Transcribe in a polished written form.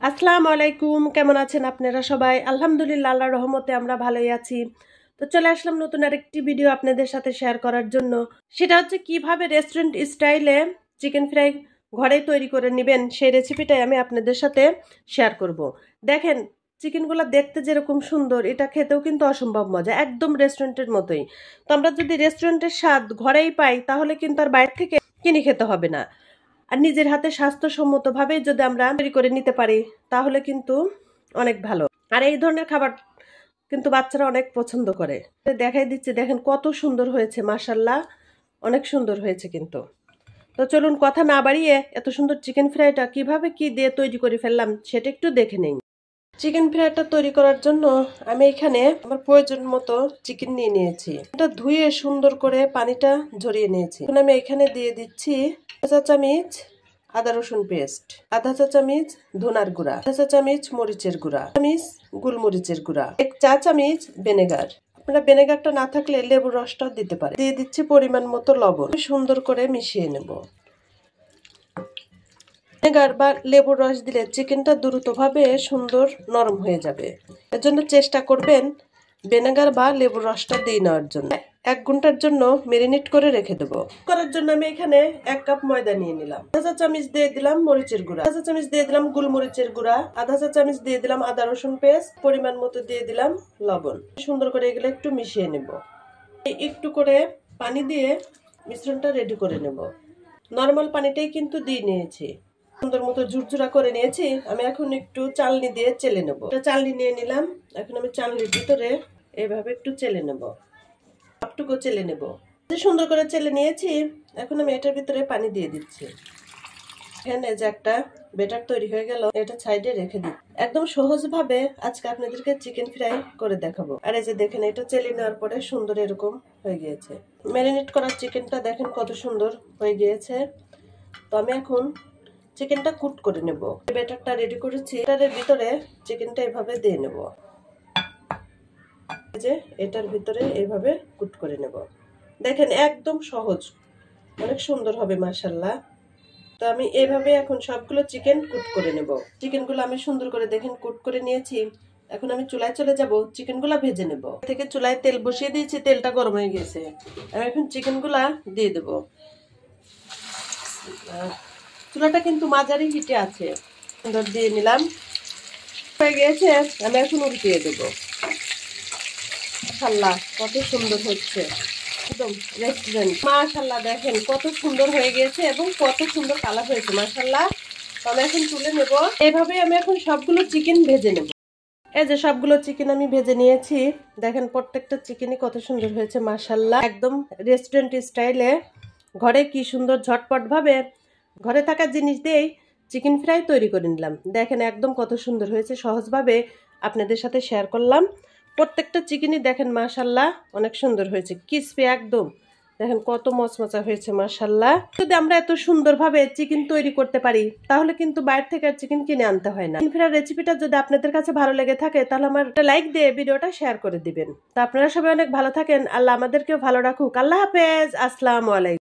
আসসালামু আলাইকুম, কেমন আছেন আপনারা সবাই? আলহামদুলিল্লাহ, আল্লাহর রহমতে আমরা ভালোই আছি। তো চলে আসলাম নতুন আরেকটি ভিডিও আপনাদের সাথে শেয়ার করার জন্য। সেটা হচ্ছে কিভাবে রেস্টুরেন্ট স্টাইলে চিকেন ফ্রাই ঘরে তৈরি করে নেবেন, সেই রেসিপিটাই আমি আপনাদের সাথে শেয়ার করব। দেখেন, চিকেনগুলো দেখতে যেরকম সুন্দর, এটা খেতেও কিন্তু অসম্ভব মজা, একদম রেস্টুরেন্টের মতোই। তো আমরা যদি রেস্টুরেন্টের স্বাদ ঘরেই পাই, তাহলে কিন্তু আর বাইরে থেকে কিনে খেতে হবে না। আর নিজের হাতে স্বাস্থ্যসম্মতভাবে যদি আমরা তৈরি করে নিতে পারি, তাহলে কিন্তু অনেক ভালো। আর এই ধরনের খাবার কিন্তু বাচ্চারা অনেক পছন্দ করে। দেখাই দিচ্ছি, দেখেন কত সুন্দর হয়েছে, মাশাল্লাহ, অনেক সুন্দর হয়েছে কিন্তু। তো চলুন কথা না বাড়িয়ে এত সুন্দর চিকেন ফ্রাইটা কিভাবে কি দিয়ে তৈরি করে ফেললাম সেটা একটু দেখে নিন। চিকেন ফ্রাইটা তৈরি করার জন্য আমি এখানে আমার প্রয়োজন মতো চিকেন নিয়ে নিয়েছি। এটা ধুয়ে সুন্দর করে পানিটা ঝরিয়ে নিয়েছি। এখন আমি এখানে দিয়ে দিচ্ছি চা চামচ আদা রসুন পেস্ট, আধা চা চামচ ধনার গুঁড়া, আধা চা চামচ মরিচের গুঁড়া, চামচ গোলমরিচের গুঁড়া, 1 চা চামচ ভিনেগার। আপনারা ভিনেগারটা না থাকলে লেবুর রসটাও দিতে পারেন। দিয়ে দিচ্ছি পরিমাণ মতো লবণ। সুন্দর করে মিশিয়ে নেব। ভিনেগার বা লেবুর রস দিলে চিকেনটা দ্রুতভাবে সুন্দর নরম হয়ে যাবে। এর জন্য চেষ্টা করবেন ভিনেগার বা লেবুর রসটা দিয়ে নেওয়ার জন্য। 1 ঘন্টার জন্য ম্যারিনেট করে রেখে দেবো। করার জন্য আমি এখানে 1 কাপ ময়দা নিয়ে নিলাম। আধা চা চামচ দিয়ে দিলাম মরিচের গুঁড়া, আধা চা চামচ দিয়ে দিলাম গোলমরিচের গুঁড়া, আধা চা চামচ দিয়ে দিলাম আদা রসুন পেস্ট, পরিমাণ মতো দিয়ে দিলাম লবণ। সুন্দর করে এগুলো একটু মিশিয়ে নেব। একটু করে পানি দিয়ে মিশ্রণটা রেডি করে নেব। নরমাল পানিটাই কিন্তু দিয়ে নিয়েছি। সুন্দর মতো ঝুরঝুরা করে নিয়েছি। আমি এখন একটু চালনি দিয়ে চেলে নেব। চালনি নিয়ে নিলাম। এখন আমি চালনির ভিতরে এভাবে একটু চেলে নেব, সবটুকু চেলে নেব। সুন্দর করে চেলে নিয়েছি। এখন আমি এটার ভিতরে পানি দিয়ে দিচ্ছি। এখানে যে একটা বেটার তৈরি হয়ে গেল, এটা সাইডে রেখে দিই। একদম সহজ ভাবে আজকে আপনাদেরকে চিকেন ফ্রাই করে দেখাবো। আর এই যে দেখেন, এটা চেলে নেওয়ার পরে সুন্দর এরকম হয়ে গিয়েছে। ম্যারিনেট করার চিকেনটা দেখেন কত সুন্দর হয়ে গিয়েছে। তো আমি এখন চিকেনটা কুট করে নেব। ব্যাটারটা রেডি করেছি, এটার ভিতরে চিকেনটা এভাবে দিয়ে নেব। যে এটার ভিতরে এইভাবে কুট করে নেব। দেখেন একদম সহজ, অনেক সুন্দর হবে মাশাআল্লাহ। তো আমি এইভাবে এখন সবগুলো চিকেন কুট করে নেব। চিকেনগুলো আমি সুন্দর করে দেখেন কুট করে নিয়েছি। এখন আমি চুলায় চলে যাব, চিকেনগুলো ভেজে নেব। থেকে চুলায় তেল বসিয়ে দিয়েছি, তেলটা গরম হয়ে গেছে। আমি এখন চিকেনগুলা দিয়ে দেব। চুলাটা কিন্তু মাঝারি হিটে আছে। সুন্দর দিয়ে নিলাম, হয়ে গেছে। আমি এখন উল্টিয়ে দেবো। মাশাআল্লাহ, কত সুন্দর হচ্ছে, একদম রেস্টুরেন্ট। মাশাআল্লাহ, দেখেন কত সুন্দর হয়ে গেছে এবং কত সুন্দর কালার হয়েছে মাশাআল্লাহ। তো আমি এখন তুলে নেব। এইভাবে আমি এখন সবগুলো চিকেন ভেজে নেব। এই যে সবগুলো চিকেন আমি ভেজে নিয়েছি। দেখেন প্রত্যেকটা চিকেনই কত সুন্দর হয়েছে মাশাআল্লাহ, একদম রেস্টুরেন্ট স্টাইলে ঘরে কি সুন্দর ঝটপট ভাবে ঘরে থাকা জিনিস দিয়েই চিকেন ফ্রাই তৈরি করে নিলাম। দেখেন একদম কত সুন্দর হয়েছে, সহজভাবে আপনাদের সাথে শেয়ার করলাম। প্রত্যেকটা চিকেনই দেখেন মাশাআল্লাহ অনেক সুন্দর হয়েছে, ক্রিসপি একদম। দেখেন কত মচমচা হয়েছে মাশাআল্লাহ। যদি আমরা এত সুন্দরভাবে চিকেন তৈরি করতে পারি, তাহলে কিন্তু বাইরে থেকে চিকেন কিনে আনতে হয় না। চিকেন ফ্রাই রেসিপিটা যদি আপনাদের কাছে ভালো লেগে থাকে, তাহলে আমার একটা লাইক দিয়ে ভিডিওটা শেয়ার করে দিবেন। তো আপনারা সবাই অনেক ভালো থাকেন, আল্লাহ আমাদেরকেও ভালো রাখুক। আল্লাহ হাফেজ, আসসালামু আলাইকুম।